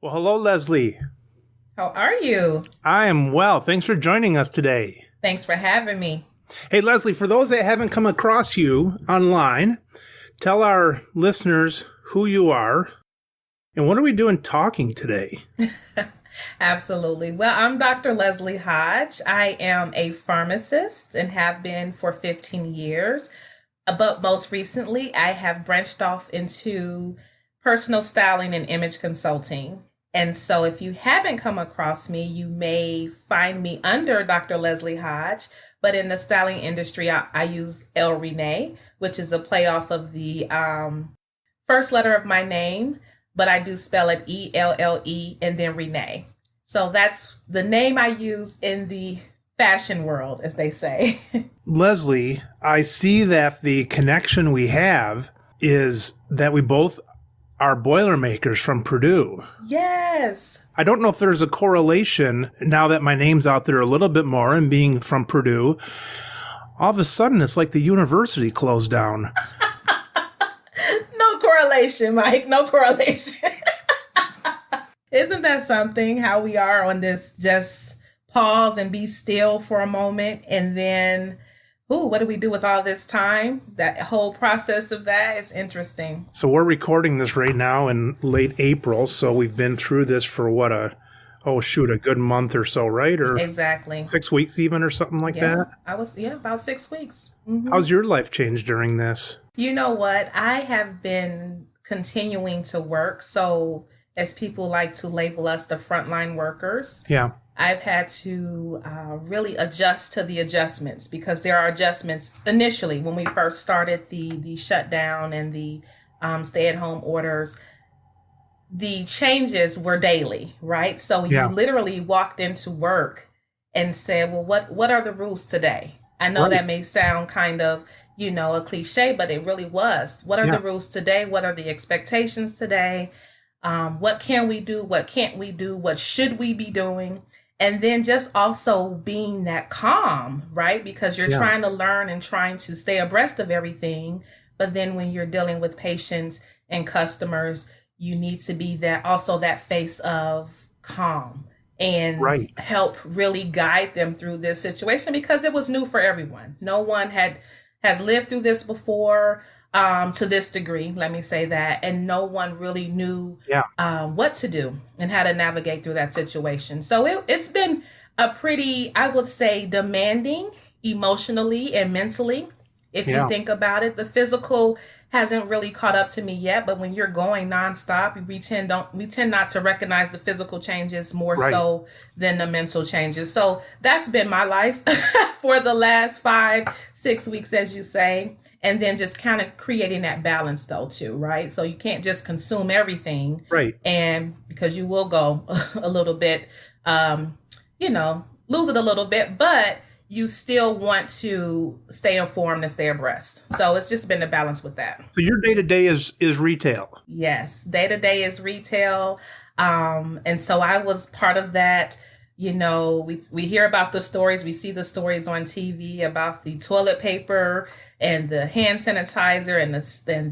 Well, hello, Leslie. How are you? I am well. Thanks for joining us today. Thanks for having me. Hey, Leslie, for those that haven't come across you online, tell our listeners who you are and what are we doing talking today? Absolutely. Well, I'm Dr. Leslie Hodge. I am a pharmacist and have been for 15 years. But most recently, I have branched off into personal styling and image consulting. And so, if you haven't come across me, you may find me under Dr. Leslie Hodge. But in the styling industry, I use El Renee, which is a play off of the first letter of my name, but I do spell it Elle and then Renee. So that's the name I use in the fashion world, as they say. Leslie, I see that the connection we have is that we both are Boilermakers from Purdue. Yes. I don't know if there's a correlation now that my name's out there a little bit more and being from Purdue. All of a sudden, it's like the university closed down. No correlation, Mike. No correlation. Isn't that something how we are on this just pause and be still for a moment and then ooh, what do we do with all this time? That whole process of that is interesting. So we're recording this right now in late April. So we've been through this for a good month or so, right? Or Exactly. 6 weeks even or something like Yeah. that. About 6 weeks. How's your life changed during this? You know what? I have been continuing to work. So, as people like to label us, the frontline workers, Yeah. I've had to really adjust to the adjustments because there are adjustments initially when we first started the shutdown and the stay at home orders. The changes were daily, right? So you Yeah. literally walked into work and said, "Well, what are the rules today?" I know Right. that may sound kind of a cliche, but it really was. What are Yeah. the rules today? What are the expectations today? What can we do? What can't we do? What should we be doing? And then just also being that calm, right? Because you're Yeah. trying to learn and trying to stay abreast of everything. But then when you're dealing with patients and customers, you need to be that face of calm and Right. help really guide them through this situation because it was new for everyone. No one has lived through this before to this degree, let me say that, and no one really knew Yeah. what to do and how to navigate through that situation. So it's been a pretty, I would say, demanding emotionally and mentally. If you Yeah. think about it, the physical hasn't really caught up to me yet, but when you're going nonstop, we tend not to recognize the physical changes more Right. so than the mental changes. So that's been my life for the last 5 6 weeks, as you say, and then just kind of creating that balance though too, right? So you can't just consume everything, Right. and because you will go a little bit, lose it a little bit, but you still want to stay informed and stay abreast. So it's just been a balance with that. So your day to day is retail. Yes, day to day is retail. And so I was part of that. We hear about the stories, we see the stories on TV about the toilet paper and the hand sanitizer and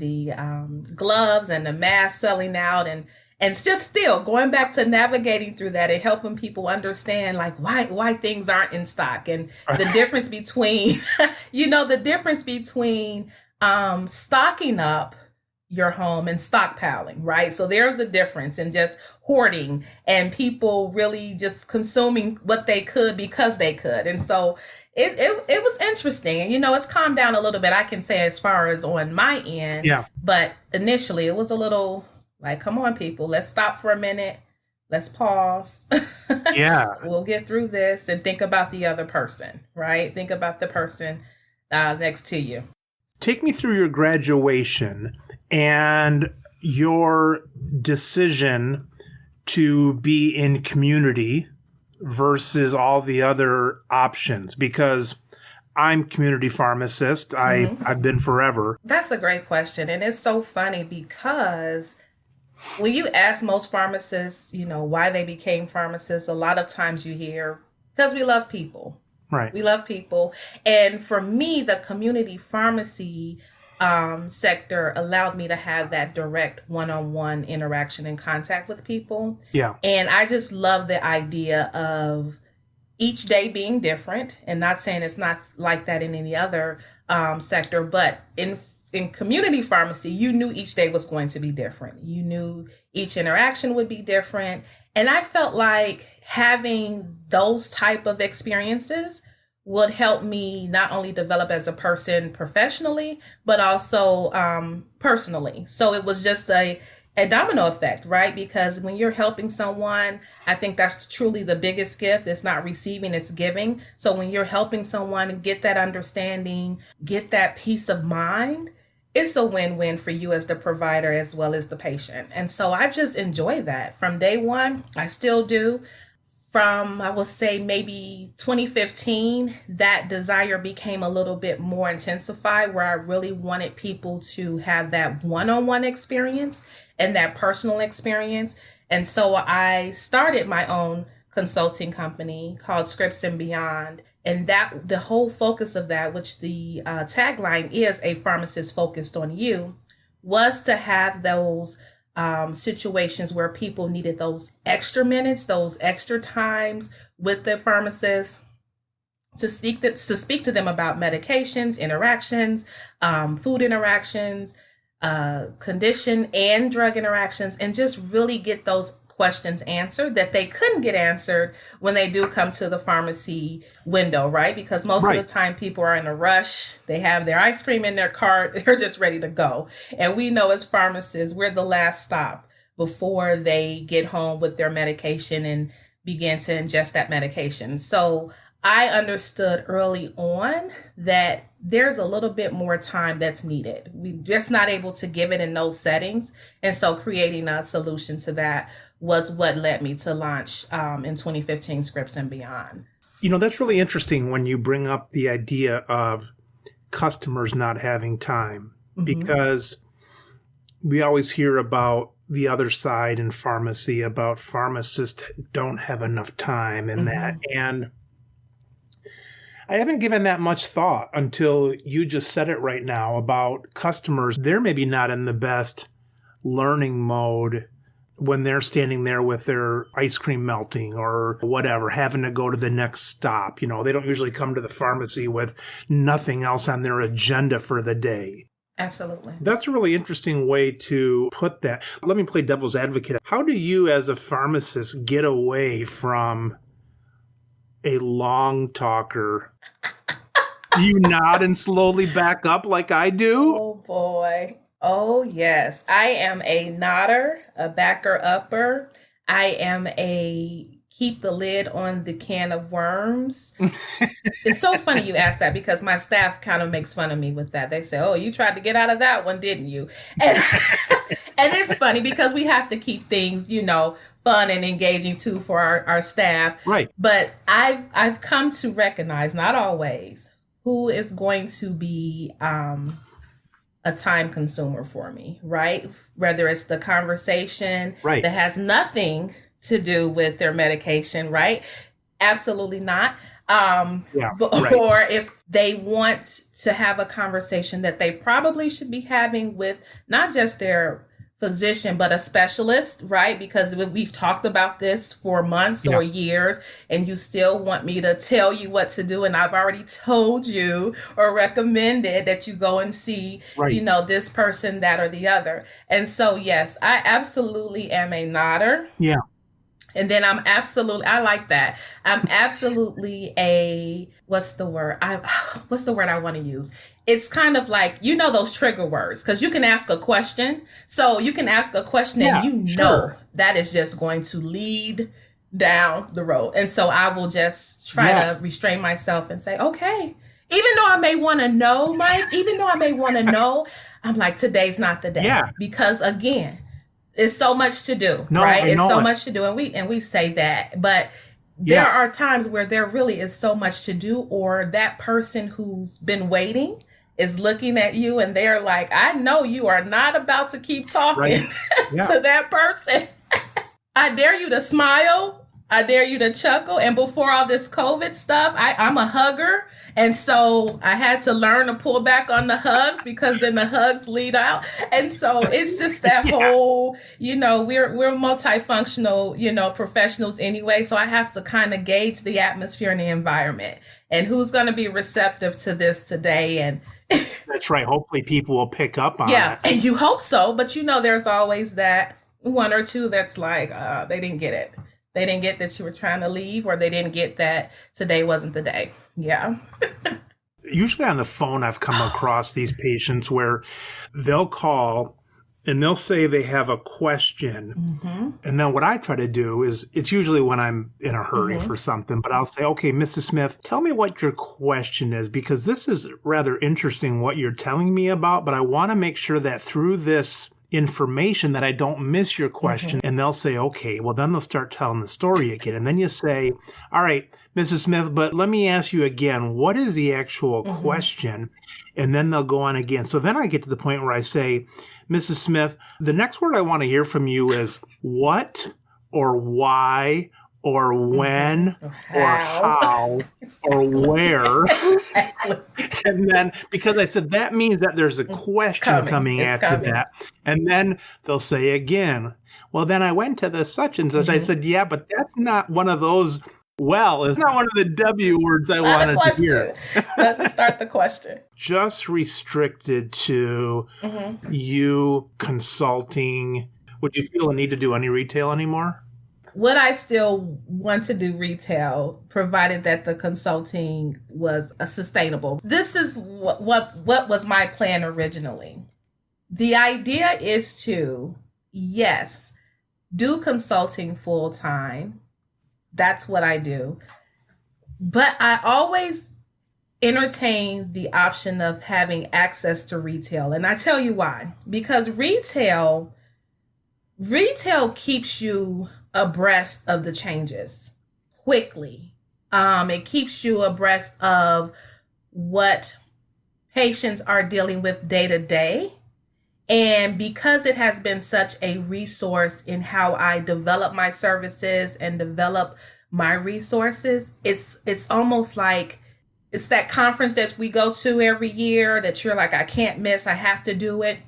the gloves and the mask selling out, and it's just still going back to navigating through that and helping people understand like why things aren't in stock and the difference between the difference between stocking up your home and stockpiling, right? So there's a difference in just hoarding and people really just consuming what they could because they could. And so it was interesting. And it's calmed down a little bit, I can say, as far as on my end. Yeah. But initially it was a little like, come on, people, let's stop for a minute. Let's pause. Yeah. We'll get through this and think about the other person, right? Think about the person next to you. Take me through your graduation and your decision to be in community versus all the other options because I'm community pharmacist. I've been forever. That's a great question. And it's so funny because when you ask most pharmacists, why they became pharmacists, a lot of times you hear, because we love people. Right. We love people. And for me, the community pharmacy sector allowed me to have that direct one-on-one interaction and contact with people. Yeah. And I just love the idea of each day being different, and not saying it's not like that in any other sector, but in community pharmacy, you knew each day was going to be different. You knew each interaction would be different. And I felt like having those type of experiences would help me not only develop as a person professionally, but also personally. So it was just a domino effect, right? Because when you're helping someone, I think that's truly the biggest gift. It's not receiving, it's giving. So when you're helping someone get that understanding, get that peace of mind, it's a win-win for you as the provider as well as the patient. And so I've just enjoyed that from day one. I still do. From, I will say, maybe 2015, that desire became a little bit more intensified, where I really wanted people to have that one-on-one experience and that personal experience. And so I started my own consulting company called Scripts and Beyond. And that the whole focus of that, which the tagline is a pharmacist focused on you, was to have those situations where people needed those extra minutes, those extra times with the pharmacist to speak to them about medications, interactions, food interactions, condition and drug interactions, and just really get those questions answered that they couldn't get answered when they do come to the pharmacy window, right? Because most of the time people are in a rush. They have their ice cream in their cart. They're just ready to go. And we know as pharmacists, we're the last stop before they get home with their medication and begin to ingest that medication. So I understood early on that there's a little bit more time that's needed. We're just not able to give it in those settings. And so creating a solution to that was what led me to launch in 2015 Scripts and Beyond. You know, that's really interesting when you bring up the idea of customers not having time, because we always hear about the other side in pharmacy, about pharmacists don't have enough time and that. And I haven't given that much thought until you just said it right now about customers. They're maybe not in the best learning mode when they're standing there with their ice cream melting or whatever, having to go to the next stop. You know, they don't usually come to the pharmacy with nothing else on their agenda for the day. Absolutely. That's a really interesting way to put that. Let me play devil's advocate. How do you as a pharmacist get away from a long talker? Do you nod and slowly back up like I do? Oh, boy. Oh, yes. I am a nodder, a backer upper. I am a keep the lid on the can of worms. It's so funny you asked that because my staff kind of makes fun of me with that. They say, oh, you tried to get out of that one, didn't you? And, and it's funny because we have to keep things, you know, fun and engaging too for our staff. Right. But I've come to recognize, not always, who is going to be a time consumer for me, right? Whether it's the conversation that has nothing to do with their medication, right? Absolutely not. Or if they want to have a conversation that they probably should be having with not just their physician, but a specialist, right? Because we've talked about this for months or years, and you still want me to tell you what to do. And I've already told you or recommended that you go and see, you know, this person, that, or the other. And so, yes, I absolutely am a nodder. Yeah. And then I like that. I'm absolutely what's the word I want to use? It's kind of like, you know, those trigger words, because you can ask a question. So you can ask a question and know that is just going to lead down the road. And so I will just try to restrain myself and say, okay, even though I may want to know, Mike, I'm like, today's not the day. Yeah. Because again, it's so much to do, right? It's so much to do. And we say that, but there are times where there really is so much to do, or that person who's been waiting is looking at you and they're like, I know you are not about to keep talking to that person. I dare you to smile I dare you to chuckle. And before all this COVID stuff, I'm a hugger. And so I had to learn to pull back on the hugs because then the hugs lead out. And so it's just that whole, we're multifunctional, professionals anyway. So I have to kind of gauge the atmosphere and the environment and who's going to be receptive to this today. And that's right. Hopefully people will pick up on it. Yeah, and you hope so. But there's always that one or two that's like, they didn't get it. They didn't get that you were trying to leave, or they didn't get that today wasn't the day. Yeah. Usually on the phone, I've come across these patients where they'll call and they'll say they have a question. Mm-hmm. And then what I try to do is, it's usually when I'm in a hurry for something, but I'll say, okay, Mrs. Smith, tell me what your question is, because this is rather interesting what you're telling me about, but I want to make sure that through this information that I don't miss your question. And they'll say, okay, well, then they'll start telling the story again. And then you say, all right, Mrs. Smith, but let me ask you again, what is the actual question? And then they'll go on again. So then I get to the point where I say, Mrs. Smith, the next word I want to hear from you is what or why or when or how or where. And then, because I said that means that there's a question coming after that. And then they'll say again, well, then I went to the such and such. I said, yeah, but that's not one of those. Well, it's not one of the W words I wanted to hear. Let's start the question. Just restricted to you consulting. Would you feel a need to do any retail anymore? Would I still want to do retail, provided that the consulting was sustainable? This is what was my plan originally. The idea is to, yes, do consulting full time. That's what I do. But I always entertain the option of having access to retail. And I tell you why. Because retail keeps you abreast of the changes quickly. It keeps you abreast of what patients are dealing with day to day. And because it has been such a resource in how I develop my services and develop my resources, it's almost like it's that conference that we go to every year that you're like, I can't miss, I have to do it.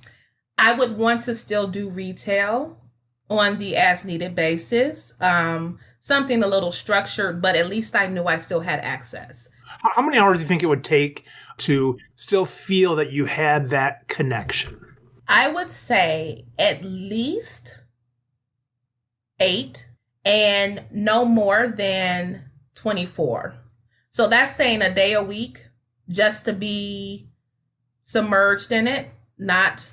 I would want to still do retail on the as needed basis, something a little structured, but at least I knew I still had access. How many hours do you think it would take to still feel that you had that connection? I would say at least 8 and no more than 24. So that's saying a day a week just to be submerged in it, not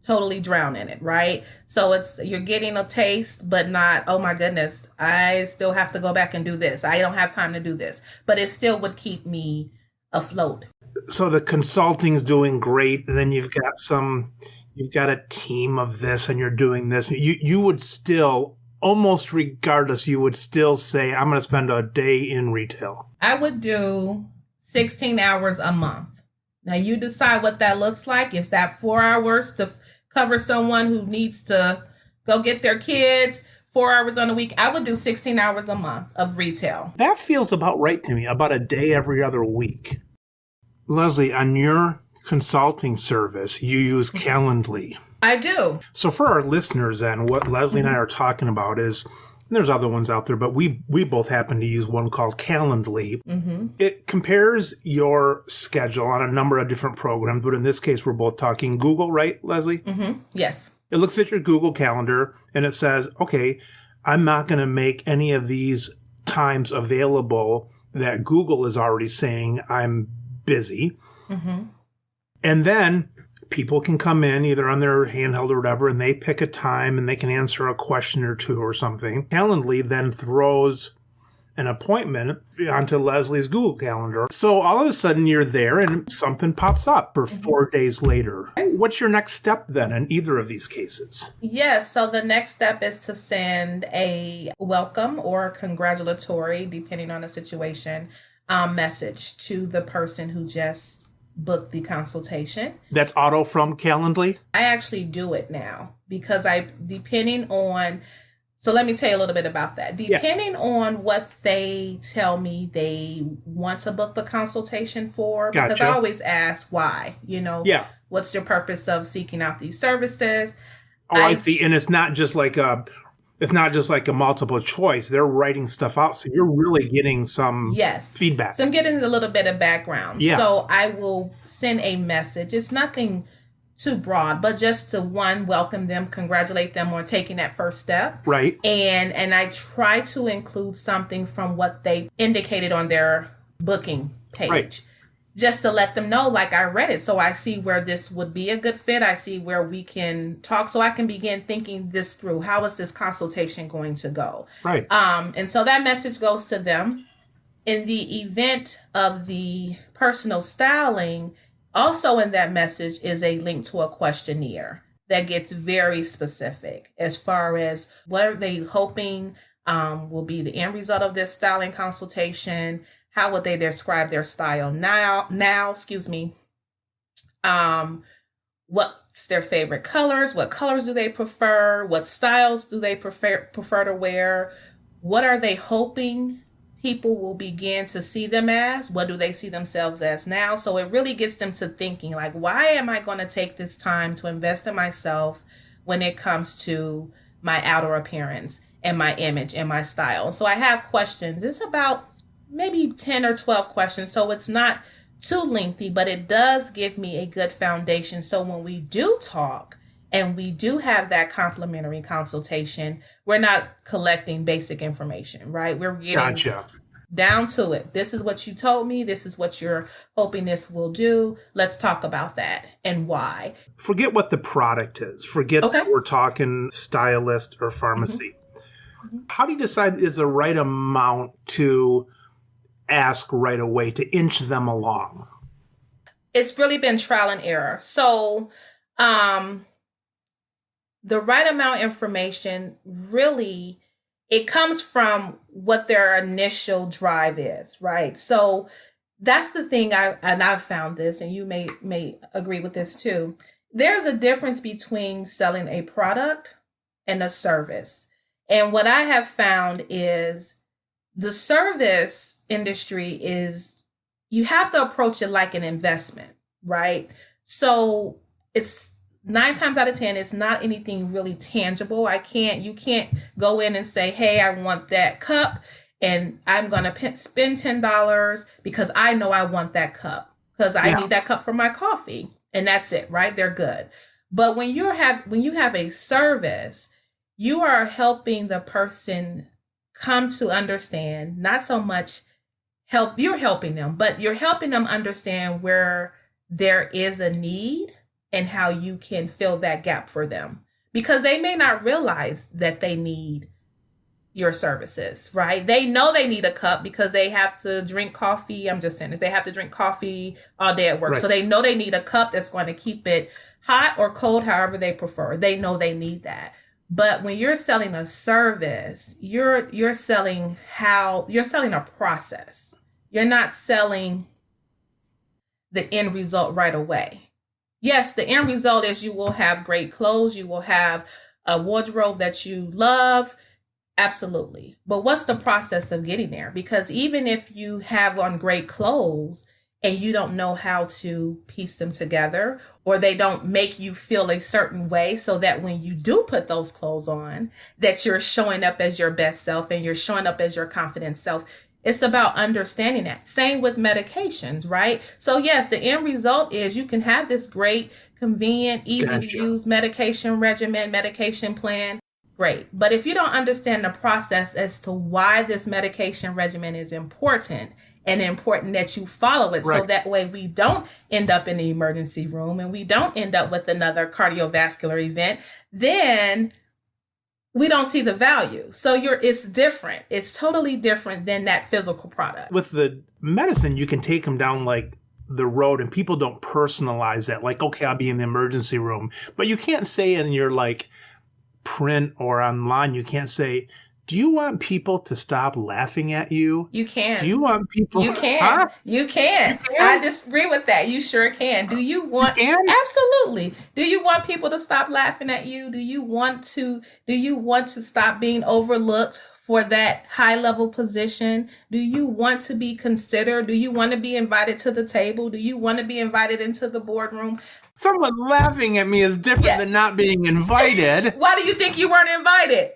totally drown in it, right? So you're getting a taste, but not, oh my goodness, I still have to go back and do this. I don't have time to do this, but it still would keep me afloat. So the consulting's doing great. And then you've got a team of this and you're doing this. You would still, almost regardless, you would still say, I'm going to spend a day in retail. I would do 16 hours a month. Now you decide what that looks like. Is that 4 hours to cover someone who needs to go get their kids, 4 hours on a week? I would do 16 hours a month of retail. That feels about right to me, about a day every other week. Leslie, on your consulting service, you use Calendly. I do. So for our listeners then, what Leslie and I are talking about is, there's other ones out there, but we both happen to use one called Calendly. It compares your schedule on a number of different programs, but in this case, we're both talking Google, right, Leslie? Yes. It looks at your Google Calendar and it says, okay, I'm not going to make any of these times available that Google is already saying I'm busy. And then people can come in either on their handheld or whatever, and they pick a time and they can answer a question or two or something. Calendly then throws an appointment onto Leslie's Google Calendar. So all of a sudden you're there and something pops up for 4 days later. What's your next step then in either of these cases? Yes. So the next step is to send a welcome or congratulatory, depending on the situation, message to the person who just book the consultation. That's auto from Calendly? I actually do it now because depending on So let me tell you a little bit about that. Depending on what they tell me they want to book the consultation for, because I Gotcha. always ask why, Yeah. what's your purpose of seeking out these services? Oh, I see. And it's not just like a multiple choice. They're writing stuff out, so you're really getting some Yes. feedback. So I'm getting a little bit of background. Yeah. So I will send a message. It's nothing too broad, but just to welcome them, congratulate them on taking that first step. Right. And I try to include something from what they indicated on their booking page. Right. Just to let them know, like, I read it, so I see where this would be a good fit. I see where we can talk, so I can begin thinking this through. How is this consultation going to go? Right. And so that message goes to them. In the event of the personal styling, also in that message is a link to a questionnaire that gets very specific as far as what are they hoping will be the end result of this styling consultation. How would they describe their style now, what's their favorite colors? What colors do they prefer? What styles do they prefer to wear? What are they hoping people will begin to see them as? What do they see themselves as now? So it really gets them to thinking, like, why am I going to take this time to invest in myself when it comes to my outer appearance and my image and my style? So I have questions. It's about maybe 10 or 12 questions. So it's not too lengthy, but it does give me a good foundation. So when we do talk and we do have that complimentary consultation, we're not collecting basic information, right? We're getting down to it. This is what you told me. This is what you're hoping this will do. Let's talk about that and why. Forget what the product is. Forget that we're talking stylist or pharmacy. Mm-hmm. How do you decide is the right amount to ask right away to inch them along? It's really been trial and error. So the right amount of information, really, it comes from what their initial drive is, right? So that's the thing I've found this, and you may agree with this too. There's a difference between selling a product and a service. And what I have found is the service industry is, you have to approach it like an investment, right? So it's 9 times out of 10, it's not anything really tangible. You can't go in and say, hey, I want that cup and I'm going to spend $10 because I know I want that cup because I need that cup for my coffee, and that's it, right? They're good. But when you have a service, you are helping the person come to understand, not so much you're helping them, but you're helping them understand where there is a need and how you can fill that gap for them, because they may not realize that they need your services, right? They know they need a cup because they have to drink coffee. I'm just saying, they have to drink coffee all day at work. Right. So they know they need a cup that's going to keep it hot or cold, however they prefer. They know they need that. But when you're selling a service, you're selling a process. You're not selling the end result right away. Yes, the end result is you will have great clothes. You will have a wardrobe that you love. Absolutely. But what's the process of getting there? Because even if you have on great clothes and you don't know how to piece them together, or they don't make you feel a certain way so that when you do put those clothes on, that you're showing up as your best self and you're showing up as your confident self. It's about understanding that. Same with medications, right? So yes, the end result is you can have this great, convenient, easy to use medication regimen, medication plan. Great. But if you don't understand the process as to why this medication regimen is important, and important that you follow it, so that way we don't end up in the emergency room and we don't end up with another cardiovascular event, then we don't see the value. So it's different. It's totally different than that physical product. With the medicine, you can take them down like the road, and people don't personalize that. Like, okay, I'll be in the emergency room. But you can't say in your like print or online, you can't say Do you want people to stop laughing at you? You can. Do you want people? You can. Huh? You can. I disagree with that. You sure can. Do you want? You can? Absolutely. Do you want people to stop laughing at you? Do you want to stop being overlooked for that high level position? Do you want to be considered? Do you want to be invited to the table? Do you want to be invited into the boardroom? Someone laughing at me is different than not being invited. Why do you think you weren't invited?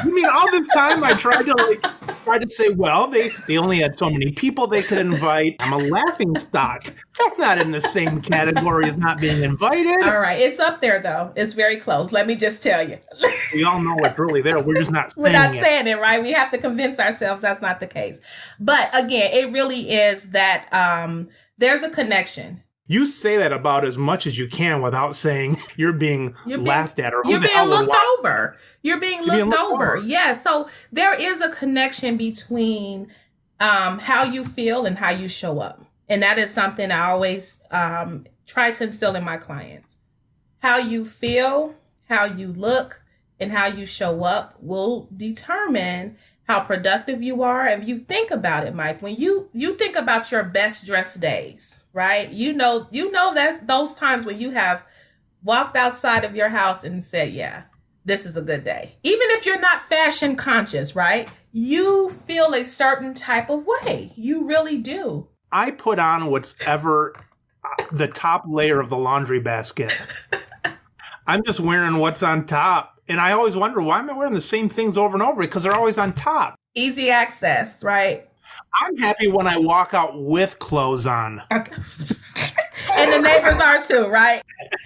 You mean all this time I tried to say, well, they only had so many people they could invite. I'm a laughing stock. That's not in the same category as not being invited. All right. It's up there, though. It's very close. Let me just tell you. We all know it's really there. We're just not saying it. We're not saying it, right? We have to convince ourselves that's not the case. But again, it really is that there's a connection. You say that about as much as you can without saying you're being laughed at or you're being looked over. You're being looked over. Yeah. So there is a connection between how you feel and how you show up. And that is something I always try to instill in my clients. How you feel, how you look, and how you show up will determine how productive you are. And you think about it, Mike, when you think about your best dressed days, right? You know that's those times when you have walked outside of your house and said, yeah, this is a good day. Even if you're not fashion conscious, right? You feel a certain type of way. You really do. I put on what's ever the top layer of the laundry basket. I'm just wearing what's on top. And I always wonder, why am I wearing the same things over and over? Because they're always on top. Easy access, right? I'm happy when I walk out with clothes on. Okay. And the neighbors are too, right?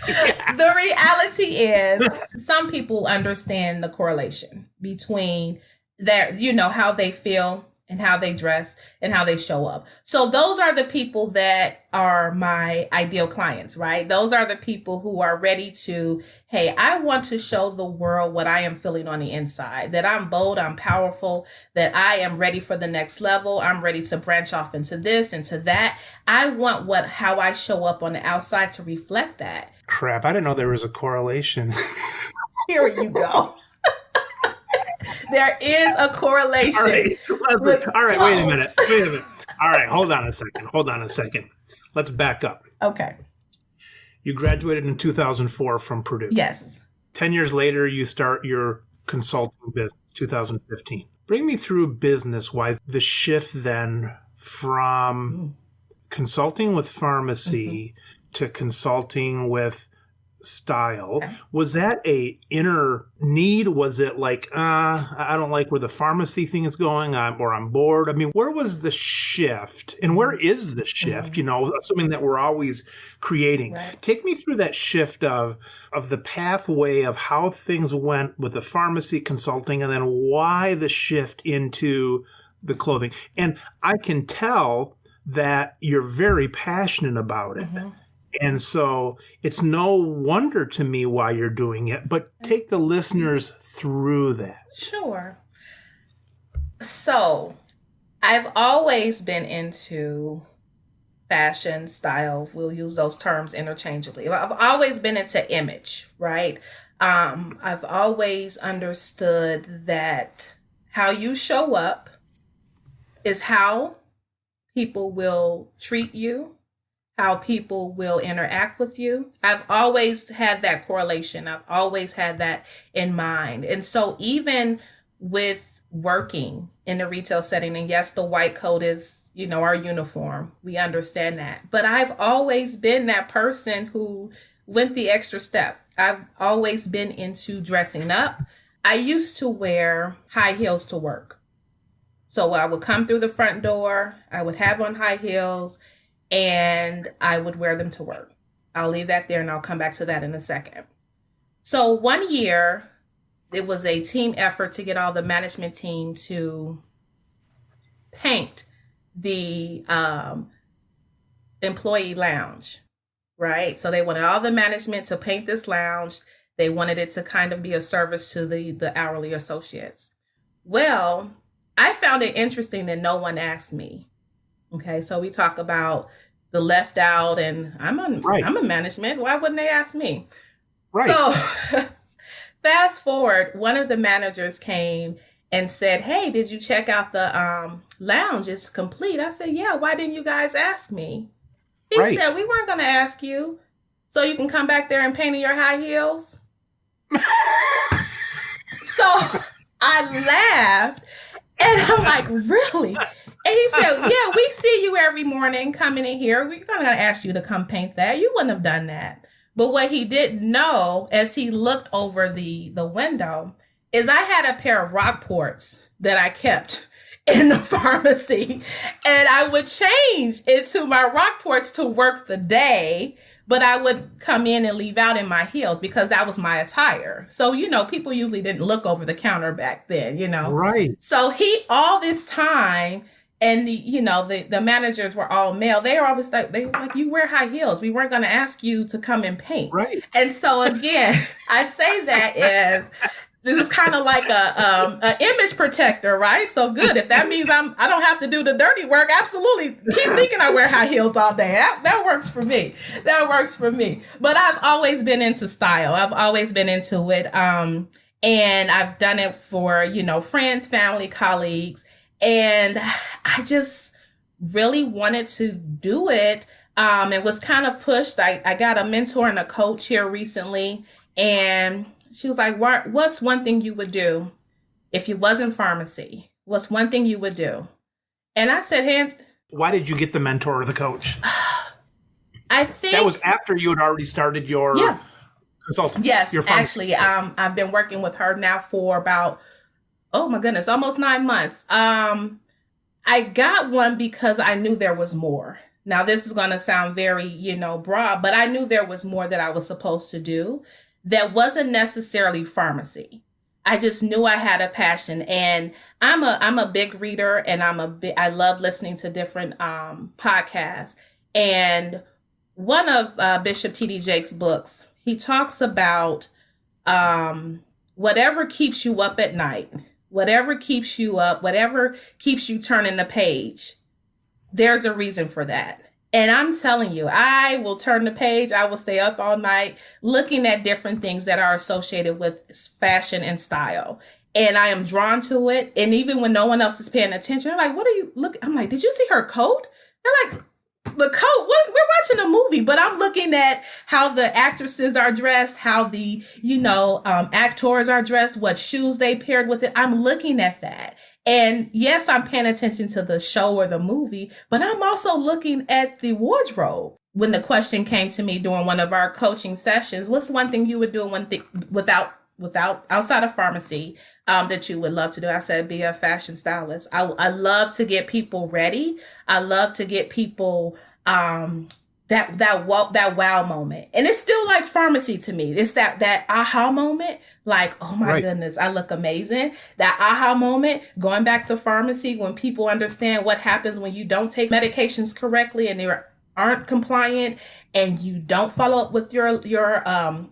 Yeah. The reality is some people understand the correlation between their, how they feel and how they dress and how they show up. So those are the people that are my ideal clients, right? Those are the people who are ready to, hey, I want to show the world what I am feeling on the inside, that I'm bold, I'm powerful, that I am ready for the next level. I'm ready to branch off into this, into that. I want how I show up on the outside to reflect that. Crap, I didn't know there was a correlation. Here you go. There is a correlation. All right, wait a minute. All right, hold on a second. Let's back up. Okay. You graduated in 2004 from Purdue. Yes. 10 years later, you start your consulting business, 2015. Bring me through business-wise the shift then from consulting with pharmacy to consulting with style. Okay. Was that a inner need? Was it like, I don't like where the pharmacy thing is going, or I'm bored? I mean, where was the shift and where is the shift, assuming that we're always creating? Right. Take me through that shift of the pathway of how things went with the pharmacy consulting and then why the shift into the clothing. And I can tell that you're very passionate about it. Mm-hmm. And so it's no wonder to me why you're doing it, but take the listeners through that. Sure. So I've always been into fashion, style. We'll use those terms interchangeably. I've always been into image, right? I've always understood that how you show up is how people will treat you, how people will interact with you. I've always had that correlation. I've always had that in mind. And so even with working in a retail setting, and yes, the white coat is, our uniform. We understand that. But I've always been that person who went the extra step. I've always been into dressing up. I used to wear high heels to work. So I would come through the front door, I would have on high heels, and I would wear them to work. I'll leave that there and I'll come back to that in a second. So one year, it was a team effort to get all the management team to paint the employee lounge, right? So they wanted all the management to paint this lounge. They wanted it to kind of be a service to the hourly associates. Well, I found it interesting that no one asked me. Okay, so we talk about the left out, and I'm a management. Why wouldn't they ask me? Right. So fast forward, one of the managers came and said, "Hey, did you check out the lounge? It's complete." I said, "Yeah, why didn't you guys ask me?" He Right. said, "We weren't going to ask you so you can come back there and paint in your high heels." So I laughed and I'm like, "Really?" And he said, "Yeah, we see you every morning coming in here. We're going to ask you to come paint that. You wouldn't have done that." But what he didn't know as he looked over the window is I had a pair of Rockports that I kept in the pharmacy, and I would change into my Rockports to work the day, but I would come in and leave out in my heels because that was my attire. So, people usually didn't look over the counter back then. Right. So he, all this time, and the managers were all male. They were always like, "You wear high heels. We weren't going to ask you to come and paint." Right. And so again, I say that as this is kind of like a image protector, right? So good. If that means I don't have to do the dirty work, absolutely. Keep thinking I wear high heels all day. That works for me. That works for me. But I've always been into style. I've always been into it. And I've done it for, friends, family, colleagues. And I just really wanted to do it. It was kind of pushed. I got a mentor and a coach here recently, and she was like, "What's one thing you would do if you was in pharmacy? What's one thing you would do?" And I said, "Hands." Why did you get the mentor or the coach? I think that was after you had already started your consulting. Yes, your actually, I've been working with her now for about, oh my goodness, almost 9 months. I got one because I knew there was more. Now, this is going to sound very, broad, but I knew there was more that I was supposed to do that wasn't necessarily pharmacy. I just knew I had a passion, and I'm a big reader, and I love listening to different podcasts. And one of Bishop T.D. Jakes' books, he talks about whatever keeps you up at night, whatever keeps you up, whatever keeps you turning the page, there's a reason for that. And I'm telling you, I will turn the page. I will stay up all night looking at different things that are associated with fashion and style. And I am drawn to it. And even when no one else is paying attention, they're like, "What are you looking?" I'm like, "Did you see her coat?" They're like, "The coat? What? We're watching a movie." But I'm looking at how the actresses are dressed, how the, actors are dressed, what shoes they paired with it. I'm looking at that. And yes, I'm paying attention to the show or the movie, but I'm also looking at the wardrobe. When the question came to me during one of our coaching sessions, what's one thing you would do without outside of pharmacy that you would love to do? I said, be a fashion stylist. I love to get people ready. I love to get people that wow moment. And it's still like pharmacy to me. It's that aha moment, like, "Oh my goodness, I look amazing." That aha moment, going back to pharmacy, when people understand what happens when you don't take medications correctly and they aren't compliant, and you don't follow up with your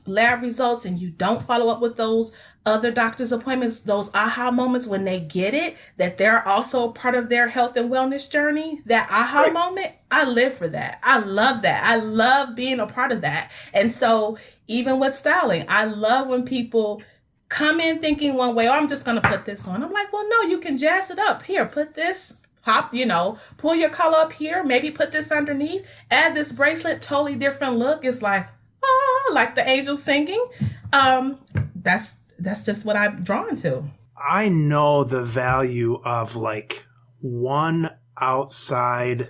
lab results, and you don't follow up with those other doctor's appointments, those aha moments when they get it, that they're also part of their health and wellness journey, that aha moment, I live for that. I love that. I love being a part of that. And so even with styling, I love when people come in thinking one way, "Oh, I'm just going to put this on." I'm like, "Well, no, you can jazz it up. Here, put this, pop, pull your color up here, maybe put this underneath, add this bracelet, totally different look." It's like, oh, like the angels singing. That's just what I'm drawn to. I know the value of like one outside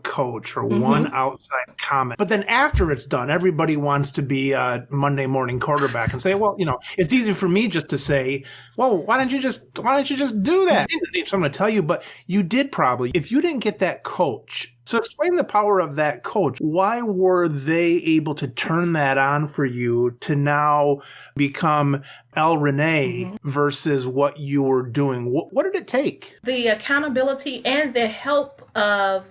coach or one outside comment. But then after it's done, everybody wants to be a Monday morning quarterback and say, "Well, it's easy for me just to say, well, why don't you just do that?" I didn't need someone to tell you, but you did probably. If you didn't get that coach, so explain the power of that coach. Why were they able to turn that on for you to now become El Renee versus what you were doing? What did it take? The accountability and the help of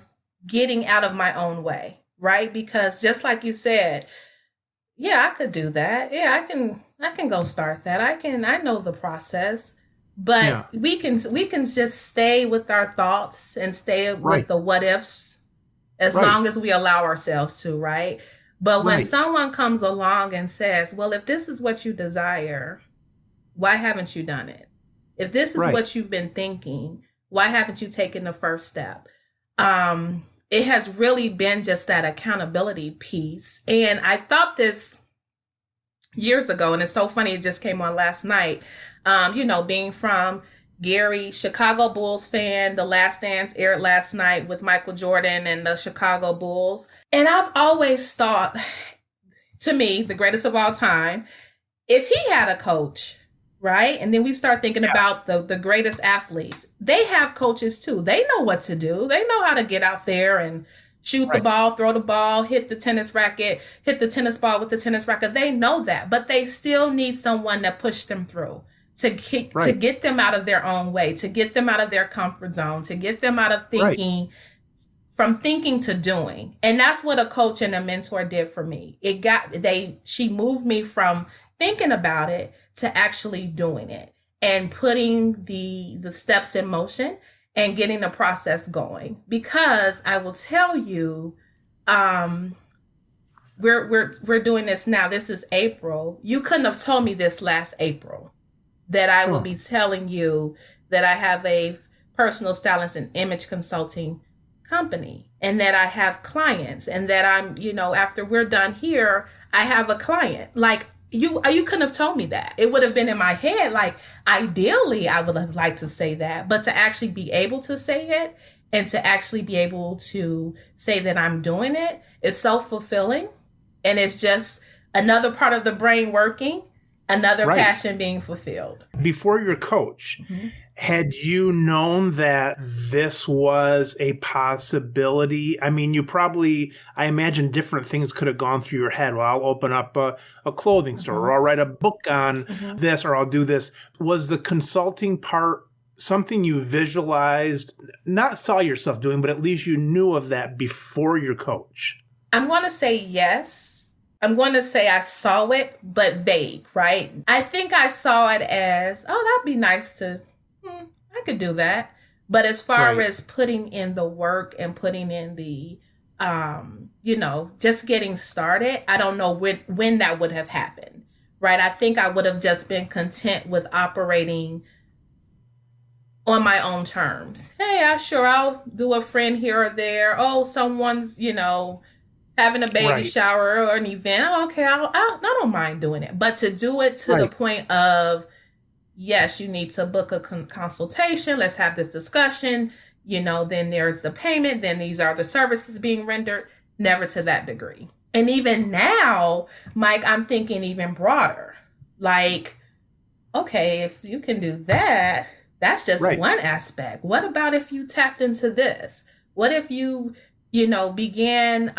getting out of my own way, right? Because just like you said, yeah, I could do that. Yeah, I can go start that. I know the process. But we can just stay with our thoughts and stay with the what ifs as long as we allow ourselves to, right? But when Right. someone comes along and says, well, if this is what you desire, why haven't you done it? If this is Right. what you've been thinking, why haven't you taken the first step? It has really been just that accountability piece. And I thought this years ago, and it's so funny, it just came on last night. Being from Gary, Chicago Bulls fan, The Last Dance aired last night with Michael Jordan and the Chicago Bulls. And I've always thought, to me, the greatest of all time, if he had a coach, right? And then we start thinking about the greatest athletes. They have coaches too. They know what to do. They know how to get out there and shoot the ball, throw the ball, hit the tennis racket, hit the tennis ball with the tennis racket. They know that, but they still need someone to push them through, to get them out of their own way, to get them out of their comfort zone, to get them out of thinking, from thinking to doing. And that's what a coach and a mentor did for me. She moved me from thinking about it to actually doing it and putting the steps in motion and getting the process going. Because I will tell you, we're doing this now. This is April. You couldn't have told me this last April that I will be telling you that I have a personal stylist and image consulting company, and that I have clients, and that I'm, after we're done here, I have a client. Like, you couldn't have told me that. It would have been in my head. Like, ideally, I would have liked to say that, but to actually be able to say it and to actually be able to say that I'm doing it is so fulfilling. And it's just another part of the brain working, another passion being fulfilled. Before your coach, had you known that this was a possibility? I mean, I imagine different things could have gone through your head. Well, I'll open up a clothing store, or I'll write a book on this, or I'll do this. Was the consulting part something you visualized, not saw yourself doing, but at least you knew of that before your coach? I'm going to say yes. I'm going to say I saw it, but vague, right? I think I saw it as, that'd be nice to, I could do that. But as far as putting in the work and putting in the, just getting started, I don't know when that would have happened, right? I think I would have just been content with operating on my own terms. Hey, I'll do a friend here or there. Oh, someone's, having a baby shower or an event. Oh, okay, I don't mind doing it. But to do it to the point of, yes, you need to book a consultation. Let's have this discussion. Then there's the payment. Then these are the services being rendered. Never to that degree. And even now, Mike, I'm thinking even broader. Like, okay, if you can do that, that's just one aspect. What about if you tapped into this? What if you began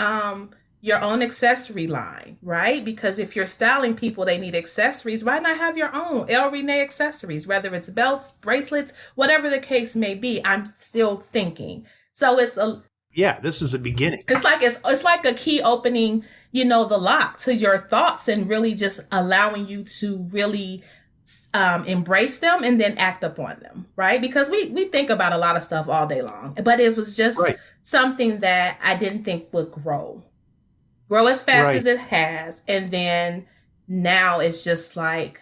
your own accessory line, right? Because if you're styling people, they need accessories. Why not have your own El Rene accessories, whether it's belts, bracelets, whatever the case may be? I'm still thinking. So this is a beginning. It's like a key opening, the lock to your thoughts and really just allowing you to really embrace them and then act upon them, right? Because we think about a lot of stuff all day long, but it was just something that I didn't think would grow as fast as it has. And then now it's just like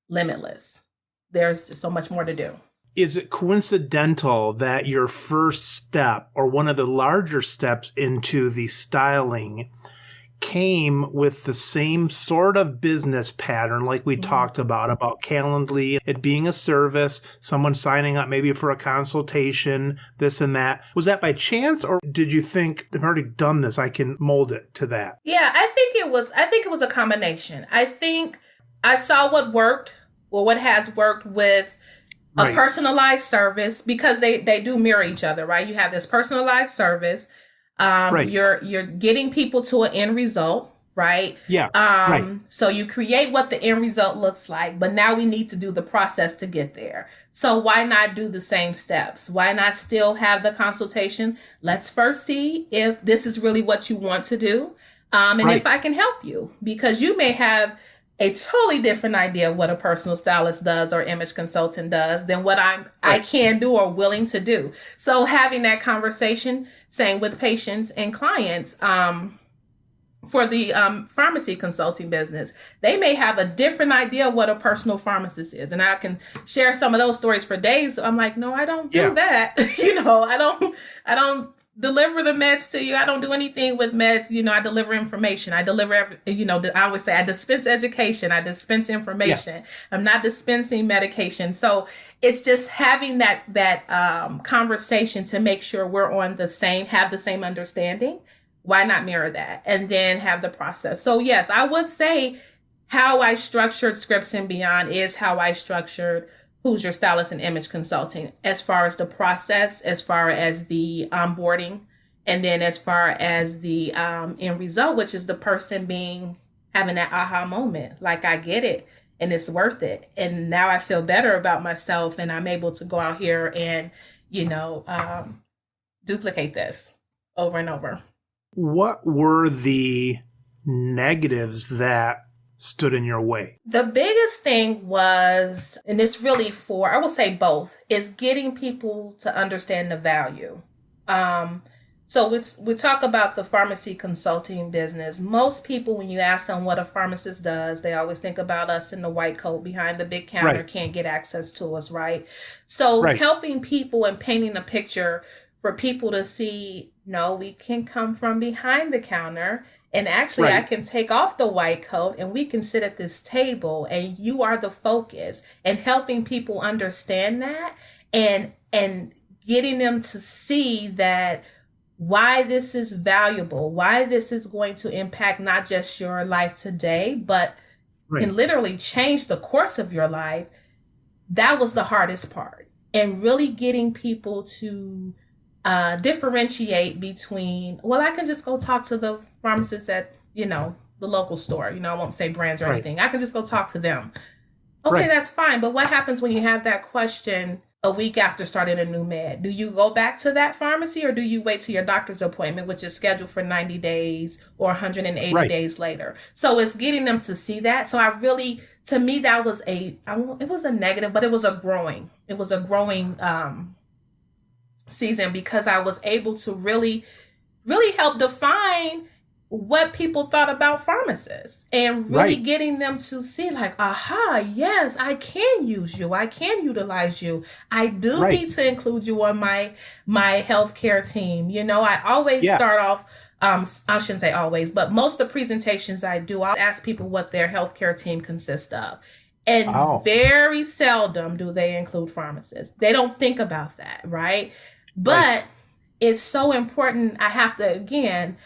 limitless. There's so much more to do. Is it coincidental that your first step, or one of the larger steps into the styling, came with the same sort of business pattern like we talked about Calendly, it being a service, someone signing up maybe for a consultation, this and that? Was that by chance, or did you think, I've already done this, I can mold it to that? Yeah, I think it was a combination. I think I saw what worked, or what has worked with a personalized service, because they do mirror each other, right? You have this personalized service. You're getting people to an end result, right? Yeah. So you create what the end result looks like, but now we need to do the process to get there. So why not do the same steps? Why not still have the consultation? Let's first see if this is really what you want to do. And if I can help you, because you may have a totally different idea of what a personal stylist does or image consultant does than what I can do or willing to do. So having that conversation, saying with patients and clients, for the pharmacy consulting business, they may have a different idea of what a personal pharmacist is. And I can share some of those stories for days. I'm like, no, I don't do that. I don't deliver the meds to you. I don't do anything with meds. I deliver information. I deliver, I always say I dispense education. I dispense information. I'm not dispensing medication. So it's just having that conversation to make sure we're have the same understanding. Why not mirror that and then have the process? So yes, I would say how I structured Scripts and Beyond is how I structured Who's Your Stylist and Image Consulting, as far as the process, as far as the onboarding, and then as far as the end result, which is the person having that aha moment. Like, I get it and it's worth it. And now I feel better about myself and I'm able to go out here and, duplicate this over and over. What were the negatives that stood in your way? The biggest thing was, and it's really I will say both, is getting people to understand the value. So we talk about the pharmacy consulting business. Most people, when you ask them what a pharmacist does, they always think about us in the white coat behind the big counter, can't get access to us, right? So helping people and painting a picture for people to see, no, we can come from behind the counter and actually I can take off the white coat and we can sit at this table and you are the focus, and helping people understand that and getting them to see that why this is valuable, why this is going to impact not just your life today, but can literally change the course of your life. That was the hardest part. And really getting people to differentiate between, well, I can just go talk to the pharmacist at, the local store. I won't say brands or anything. I can just go talk to them. Okay, that's fine. But what happens when you have that question a week after starting a new med? Do you go back to that pharmacy or do you wait till your doctor's appointment, which is scheduled for 90 days or 180 days later? So it's getting them to see that. So to me, that was it was a negative, but it was a growing season, because I was able to really, really help define what people thought about pharmacists and really getting them to see, like, aha, yes, I can use you. I can utilize you. I do need to include you on my healthcare team. I always start off, I shouldn't say always, but most of the presentations I do, I'll ask people what their healthcare team consists of. And very seldom do they include pharmacists. They don't think about that, right? But it's so important. I have to, again,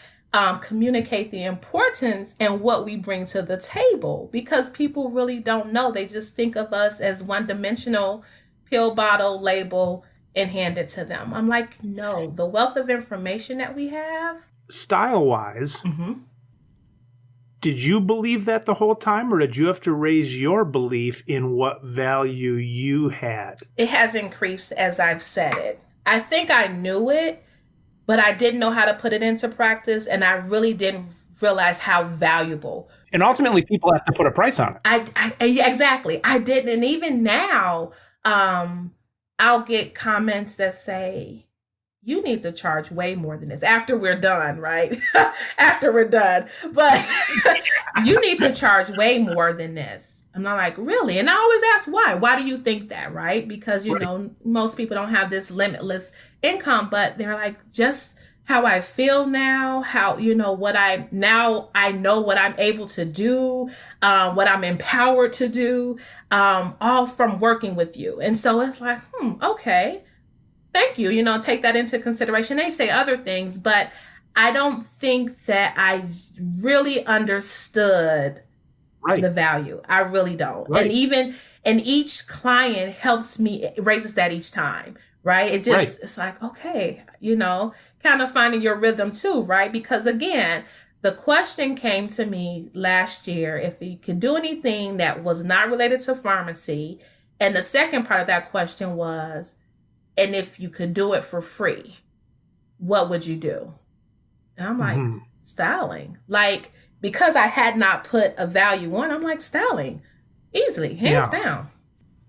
communicate the importance and what we bring to the table, because people really don't know. They just think of us as one-dimensional, pill bottle, label, and hand it to them. I'm like, no, the wealth of information that we have. Style-wise, did you believe that the whole time, or did you have to raise your belief in what value you had? It has increased as I've said it. I think I knew it, but I didn't know how to put it into practice, and I really didn't realize how valuable. And ultimately, people have to put a price on it. Exactly. I didn't. And even now, I'll get comments that say, you need to charge way more than this after we're done, right? After we're done. But you need to charge way more than this. And I'm like, really? And I always ask why. Why do you think that, right? Because, most people don't have this limitless income, but they're like, just how I feel now, how, I know what I'm able to do, what I'm empowered to do, all from working with you. And so it's like, okay, thank you, take that into consideration. They say other things, but I don't think that I really understood the value. I really don't. And each client helps me, raises that each time, right? It's like, okay, kind of finding your rhythm too, right? Because again, the question came to me last year, if you could do anything that was not related to pharmacy. And the second part of that question was, and if you could do it for free, what would you do? And I'm like, styling. Like, because I had not put a value on, I'm like, styling, easily, hands down.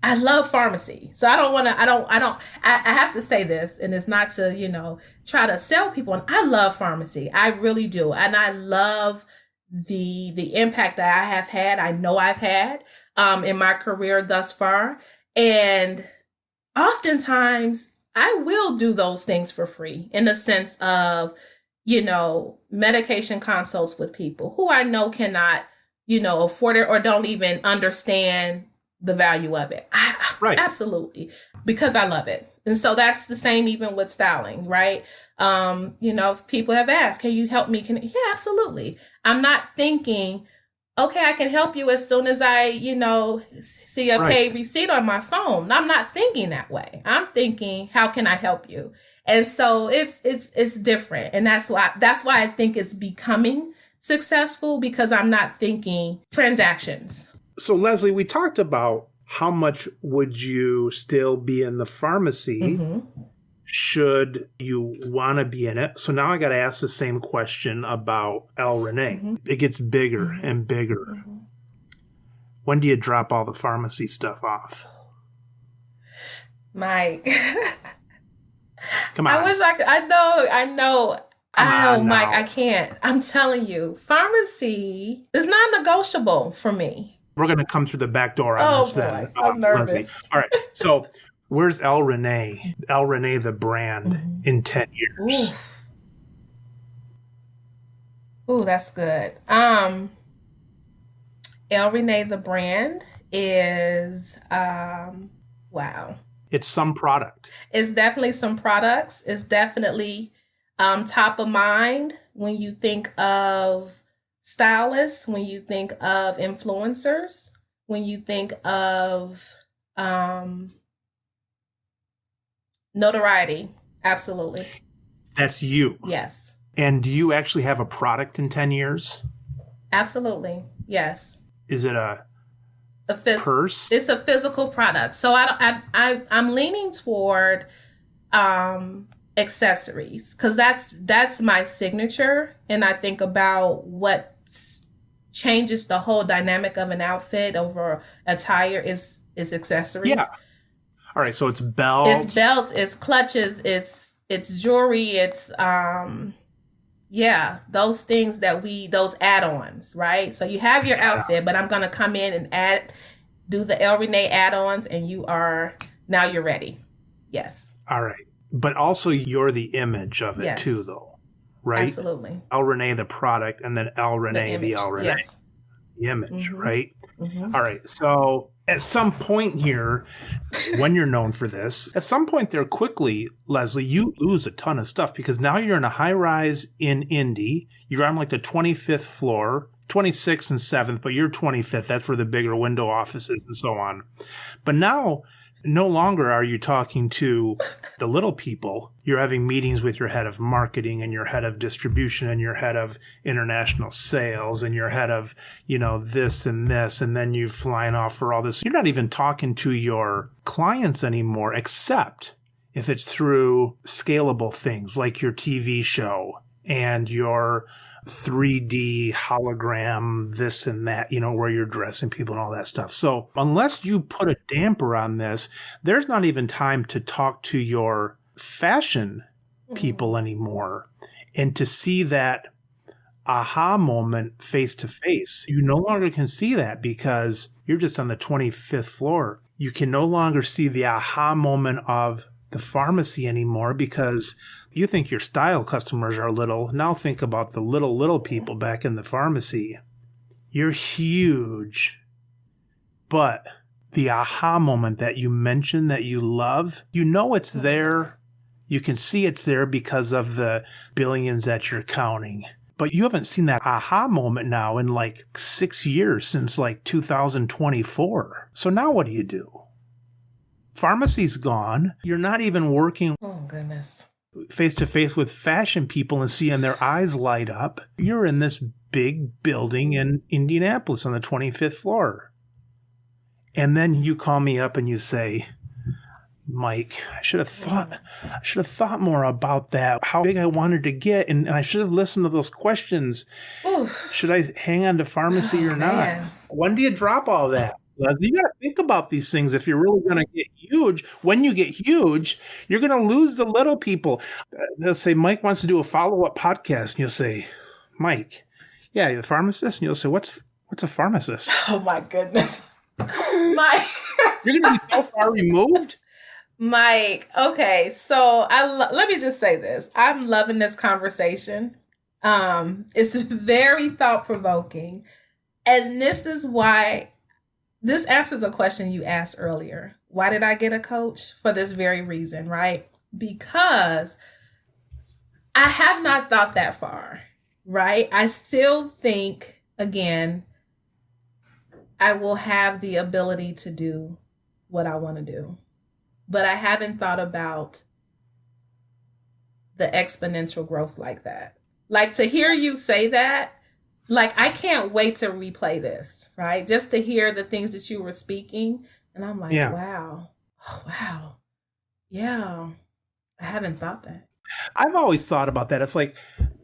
I love pharmacy. So I have to say this, and it's not to, try to sell people. And I love pharmacy. I really do. And I love the impact that I have had, I know I've had in my career thus far. And oftentimes I will do those things for free in the sense of, medication consults with people who I know cannot, afford it or don't even understand the value of it. Right. Absolutely. Because I love it. And so that's the same even with styling, right? People have asked, can you help me? Yeah, absolutely. I'm not thinking, okay, I can help you as soon as I, see a paid receipt on my phone. I'm not thinking that way. I'm thinking, how can I help you? And so it's different. And that's why I think it's becoming successful, because I'm not thinking transactions. So Leslie, we talked about how much would you still be in the pharmacy should you want to be in it. So now I got to ask the same question about El Rene. It gets bigger and bigger. When do you drop all the pharmacy stuff off? Mike. Come on. I wish I could. I know. Mike, now. I can't. I'm telling you, pharmacy is non-negotiable for me. We're going to come through the back door on this then. I'm nervous. Leslie. All right. So where's El Rene? El Rene, the brand, in 10 years? Ooh, that's good. El Rene, the brand is, wow. It's some product. It's definitely some products. It's definitely top of mind when you think of stylists, when you think of influencers, when you think of notoriety. Absolutely. That's you. Yes. And do you actually have a product in 10 years? Absolutely. Yes. Is it a purse? It's a physical product. So I'm leaning toward accessories, because that's my signature. And I think about what changes the whole dynamic of an outfit over attire is accessories. Yeah. All right. So it's belts. It's belts. It's clutches. It's jewelry. It's those things those add-ons, right? So you have your outfit, but I'm gonna come in and do the El Rene add-ons, and you're ready. Yes. All right. But also you're the image of it too, though, right? Absolutely. El Rene, the product, and then El Rene, the El Rene. Yes. The image, right? All right. So at some point here, when you're known for this, at some point there quickly, Leslie, you lose a ton of stuff, because now you're in a high rise in Indy. You're on like the 25th floor, 26th and 7th, but you're 25th. That's where the bigger window offices and so on. But now, no longer are you talking to the little people. You're having meetings with your head of marketing and your head of distribution and your head of international sales and your head of, this and this. And then you're flying off for all this. You're not even talking to your clients anymore, except if it's through scalable things like your TV show and your 3D hologram, this and that, where you're dressing people and all that stuff. So unless you put a damper on this, there's not even time to talk to your fashion people anymore. And to see that aha moment face to face, you no longer can see that because you're just on the 25th floor. You can no longer see the aha moment of the pharmacy anymore because you think your style customers are little. Now think about the little people back in the pharmacy. You're huge. But the aha moment that you mentioned that you love, it's there. You can see it's there because of the billions that you're counting. But you haven't seen that aha moment now in like 6 years, since like 2024. So now what do? Pharmacy's gone. You're not even working. Oh, goodness. Face to face with fashion people and seeing their eyes light up. You're in this big building in Indianapolis on the 25th floor. And then you call me up and you say, Mike, I should have thought more about that, how big I wanted to get, and I should have listened to those questions. Oof. Should I hang on to pharmacy or not? Man. When do you drop all that? You got to think about these things if you're really going to get huge. When you get huge, you're going to lose the little people. They'll say, Mike wants to do a follow-up podcast. And you'll say, Mike, Yeah, the pharmacist, and you'll say, what's a pharmacist? Oh my goodness. My You're going to be so far removed? Mike, okay, so let me just say this. I'm loving this conversation. It's very thought provoking, and this is why this answers a question you asked earlier. Why did I get a coach? For this very reason, right? Because I have not thought that far, right? I still think, again, I will have the ability to do what I want to do. But I haven't thought about the exponential growth like that. Like, to hear you say that, like, I can't wait to replay this, right? Just to hear the things that you were speaking. And I'm like, Yeah. wow. Oh, wow. Yeah. I haven't thought that. I've always thought about that. It's like,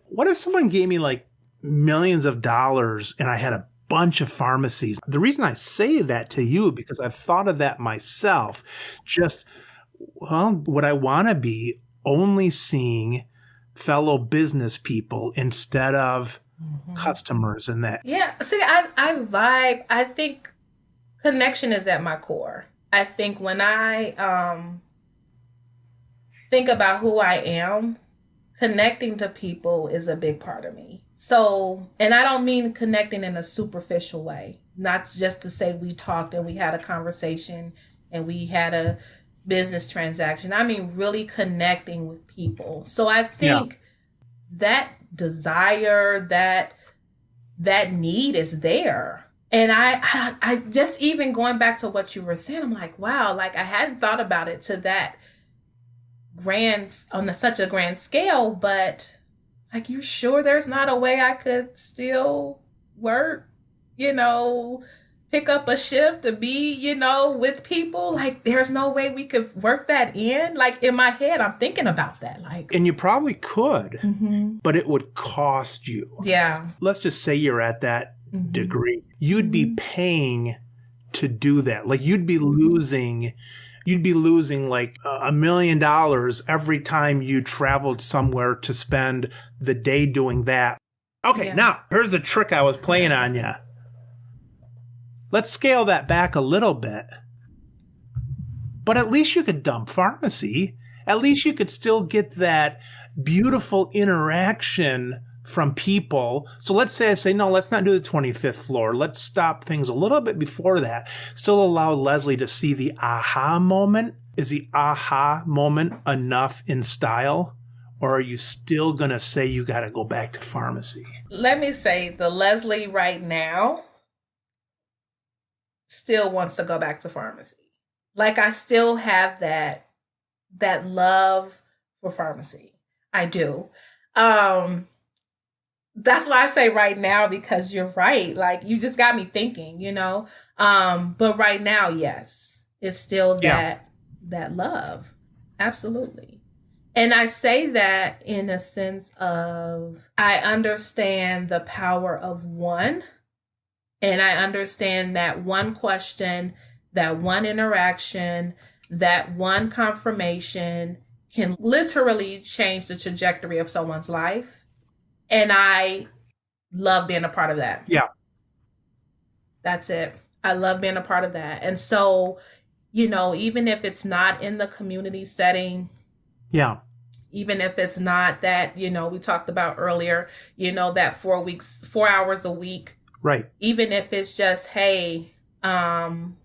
what if someone gave me like millions of dollars and I had a bunch of pharmacies? The reason I say that to you, because I've thought of that myself. Just, well, would I want to be only seeing fellow business people instead of customers and that? Yeah. See, I vibe. I think connection is at my core. I think when I think about who I am, connecting to people is a big part of me. So, and I don't mean connecting in a superficial way, not just to say we talked and we had a conversation and we had a business transaction. I mean, really connecting with people. So I think that desire, that need is there. And I just, even going back to what you were saying, I'm like, wow, like I hadn't thought about it to that such a grand scale, but like, you sure there's not a way I could still work, pick up a shift to be, with people? Like, there's no way we could work that in. Like, in my head, I'm thinking about that. Like, and you probably could, but it would cost you. Yeah. Let's just say you're at that degree. You'd be paying to do that. Like, you'd be losing like $1 million every time you traveled somewhere to spend the day doing that. Okay, now here's a trick I was playing on you. Let's scale that back a little bit. But at least you could dump pharmacy. At least you could still get that beautiful interaction from people. So let's say I say, no, let's not do the 25th floor. Let's stop things a little bit before that. Still allow Leslie to see the aha moment. Is the aha moment enough in style? Or are you still going to say you got to go back to pharmacy? Let me say, the Leslie right now still wants to go back to pharmacy. Like, I still have that love for pharmacy. I do. That's why I say right now, because you're right. Like, you just got me thinking, but right now, yes, it's still that love. Absolutely. And I say that in a sense of, I understand the power of one. And I understand that one question, that one interaction, that one confirmation can literally change the trajectory of someone's life. And I love being a part of that. Yeah. That's it. I love being a part of that. And so, even if it's not in the community setting, even if it's not that, we talked about earlier, that 4 hours a week. Right. Even if it's just, hey, I'm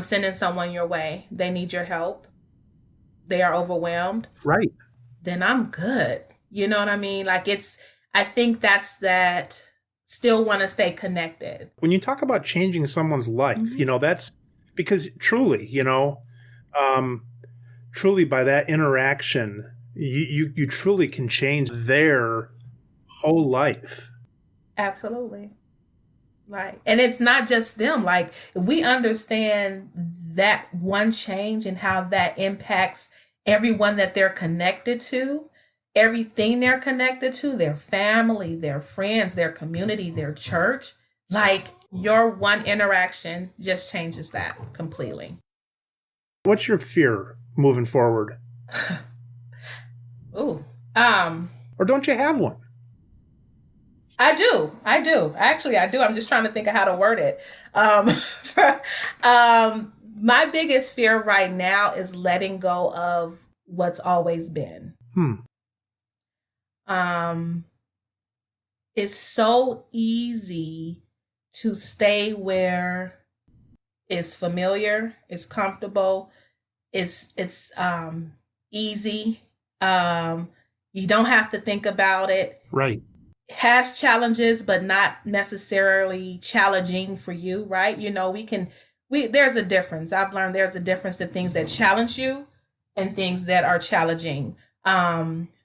sending someone your way. They need your help. They are overwhelmed. Right. Then I'm good. You know what I mean? Like, I think that's that, still want to stay connected. When you talk about changing someone's life, that's because truly, truly by that interaction, you truly can change their whole life. Absolutely. Right. And it's not just them. Like, if we understand that one change and how that impacts everyone that they're connected to, everything they're connected to, their family, their friends, their community, their church, like, your one interaction just changes that completely. What's your fear moving forward? Ooh. Or don't you have one? I do. Actually, I do. I'm just trying to think of how to word it. Um, my biggest fear right now is letting go of what's always been. Hmm. Um, it's so easy to stay where it's familiar, it's comfortable, it's easy. You don't have to think about it. Right. Has challenges, but not necessarily challenging for you, right? You know, we there's a difference. I've learned there's a difference to things that challenge you and things that are challenging.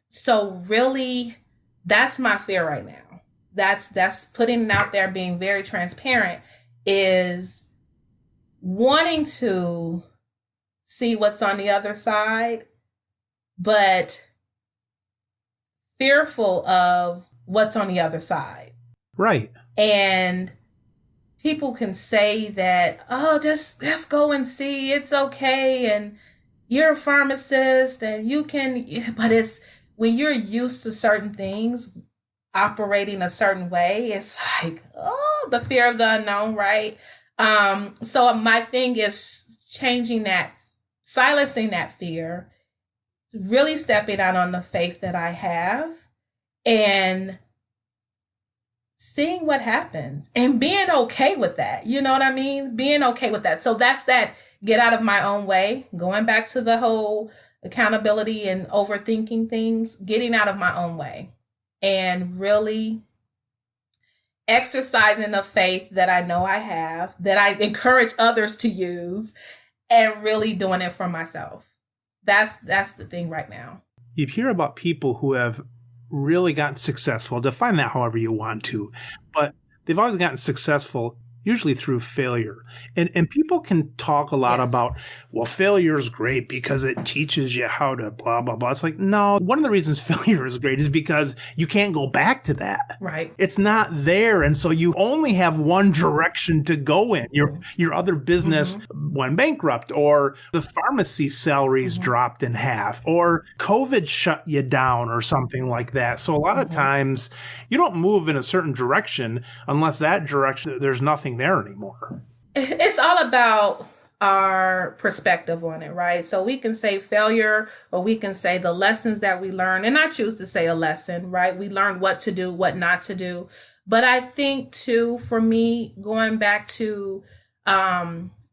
So really, that's my fear right now. That's putting it out there, being very transparent, is wanting to see what's on the other side, but fearful of what's on the other side. Right. And people can say that, oh, just go and see, it's okay, and you're a pharmacist and you can, but it's when you're used to certain things operating a certain way, it's like, oh, the fear of the unknown, right? So my thing is changing that, silencing that fear, really stepping out on the faith that I have and seeing what happens and being okay with that. You know what I mean? Being okay with that. So that's that get out of my own way, going back to the whole accountability and overthinking things, getting out of my own way and really exercising the faith that I know I have, that I encourage others to use, and really doing it for myself. That's the thing right now. You hear about people who have really gotten successful. Define that however you want to, but they've always gotten successful, usually through failure. And people can talk a lot about, well, failure is great because it teaches you how to blah, blah, blah. It's like, no, one of the reasons failure is great is because you can't go back to that. Right. It's not there. And so you only have one direction to go in. Your other business went bankrupt, or the pharmacy salaries dropped in half, or COVID shut you down or something like that. So a lot of times you don't move in a certain direction unless that direction, there's nothing there anymore. It's all about our perspective on it, right? So we can say failure, or we can say the lessons that we learn. And I choose to say a lesson, right? We learn what to do, what not to do. But I think too, for me, going back to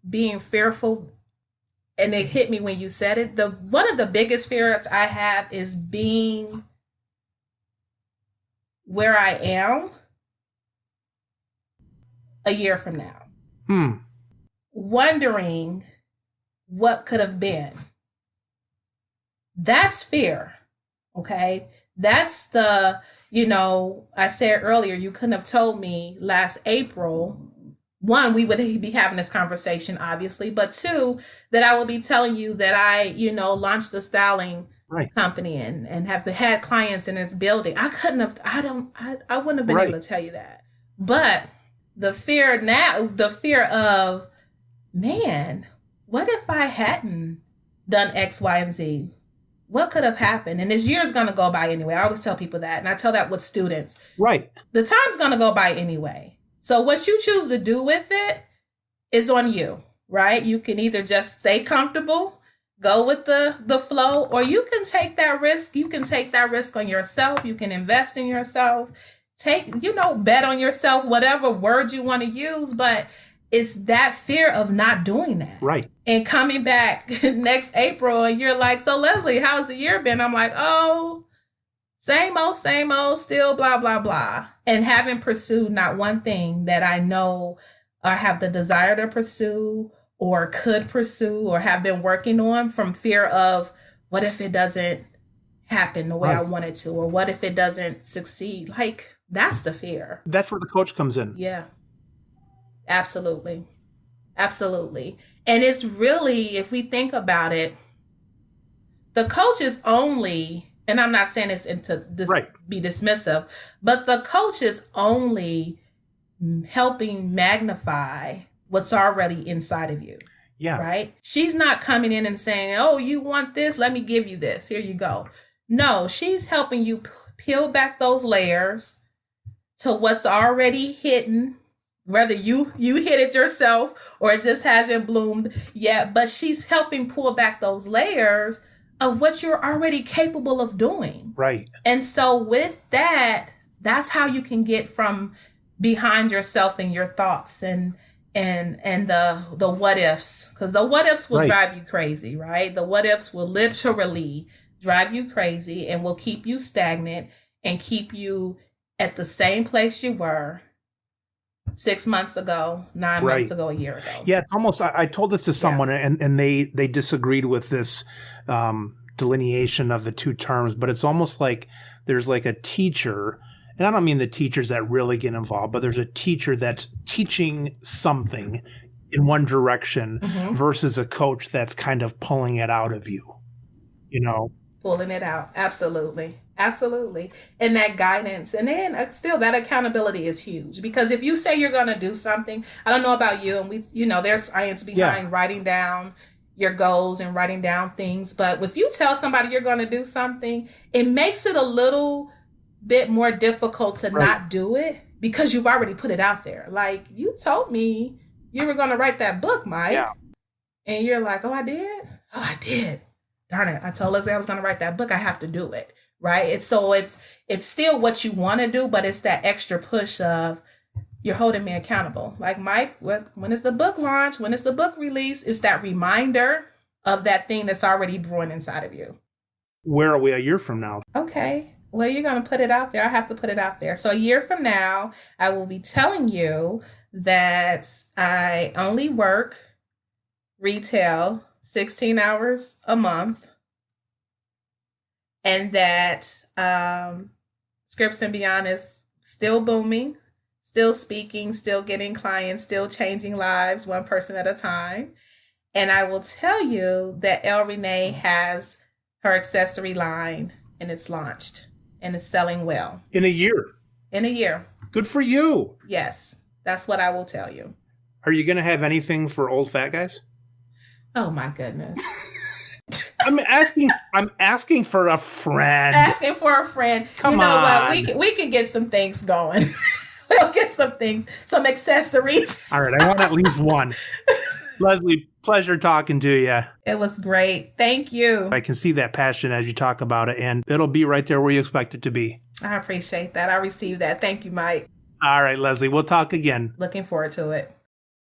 being fearful, and it hit me when you said it, one of the biggest fears I have is being where I am a year from now. Wondering what could have been. That's fear. Okay. That's I said earlier, you couldn't have told me last April, one, we would be having this conversation, obviously, but two, that I would be telling you that I, launched a styling company and have had clients in this building. I wouldn't have been able to tell you that. But the fear of, man, what if I hadn't done X, Y, and Z? What could have happened? And this year is going to go by anyway. I always tell people that. And I tell that with students. Right. The time's going to go by anyway. So what you choose to do with it is on you, right? You can either just stay comfortable, go with the flow, or you can take that risk. You can take that risk on yourself. You can invest in yourself. Bet on yourself, whatever words you want to use, but it's that fear of not doing that. Right. And coming back next April and you're like, so Leslie, how's the year been? I'm like, oh, same old, still blah, blah, blah. And having pursued not one thing that I know or have the desire to pursue or could pursue or have been working on, from fear of what if it doesn't happen the way I want it to, or what if it doesn't succeed? Like, that's the fear. That's where the coach comes in. Yeah. Absolutely. Absolutely. And it's really, if we think about it, the coach is only, and I'm not saying this be dismissive, but the coach is only helping magnify what's already inside of you. Yeah. Right? She's not coming in and saying, oh, you want this? Let me give you this. Here you go. No, she's helping you peel back those layers to what's already hidden, whether you hit it yourself or it just hasn't bloomed yet, but she's helping pull back those layers of what you're already capable of doing. Right. And so with that, that's how you can get from behind yourself and your thoughts and the what ifs, because the what ifs will drive you crazy, right? The what ifs will literally drive you crazy and will keep you stagnant and keep you at the same place you were 6 months ago, 9 months ago, a year ago. Yeah, it's almost, I told this to someone and they disagreed with this delineation of the two terms, but it's almost like there's like a teacher, and I don't mean the teachers that really get involved, but there's a teacher that's teaching something in one direction versus a coach that's kind of pulling it out of you, you know? Pulling it out. Absolutely. Absolutely. And that guidance. And then still that accountability is huge, because if you say you're going to do something, I don't know about you, and there's science behind writing down your goals and writing down things. But if you tell somebody you're going to do something, it makes it a little bit more difficult to not do it, because you've already put it out there. Like, you told me you were going to write that book, Mike. Yeah. And you're like, oh, I did? Oh, I did. Darn it. I told Leslie I was going to write that book. I have to do it. Right. It's still what you want to do, but it's that extra push of you're holding me accountable. Like, Mike, when is the book launch? When is the book release? It's that reminder of that thing that's already brewing inside of you. Where are we a year from now? Okay. Well, you're going to put it out there. I have to put it out there. So a year from now, I will be telling you that I only work retail 16 hours a month. And that Scripts and Beyond is still booming, still speaking, still getting clients, still changing lives one person at a time. And I will tell you that El Renee has her accessory line, and it's launched and it's selling well. In a year. In a year. Good for you. Yes, that's what I will tell you. Are you going to have anything for old fat guys? Oh, my goodness. I'm asking for a friend. Asking for a friend. Come on. What? We can get some things going. We'll get some accessories. All right. I want at least one. Leslie, pleasure talking to you. It was great. Thank you. I can see that passion as you talk about it, and it'll be right there where you expect it to be. I appreciate that. I received that. Thank you, Mike. All right, Leslie. We'll talk again. Looking forward to it.